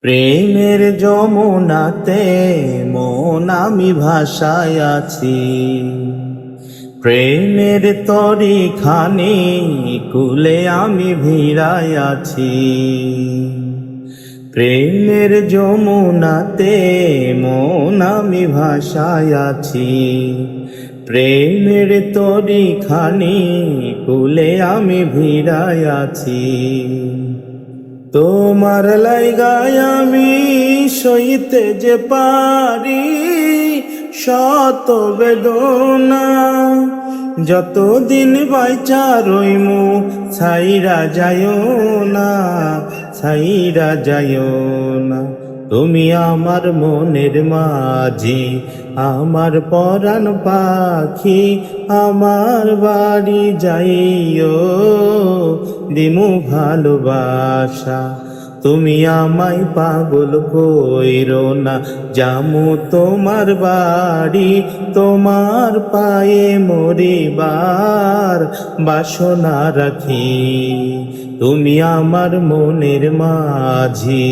প্রেমের যমুনাতে মন আমি ভাসায় আছি, প্রেমের তরিখানি কুলে আমি ভিড়ায় আছি। প্রেমের যমুনাতে মন আমি ভাসায় আছি, প্রেমের তরিখানি কুলে আমি ভিড়ায় আছি। তোমার লাইগায় আমি সইতে যে পারি শত বেদনা, যতদিন বাইচা রইমু ছাইরা যাইও না, ছাইরা যাইও না। তুমি আমার মনের মাঝি, আমার পরাণ পাখি, আমার বাড়ি যাইও দিমু ভালোবাসা। তুমি আমায় পাগল কইরো না, জামু তোমার বাড়ি, তোমার পায়ে মরিবার বাসনা রাখি। তুমি আমার মনের মাঝি।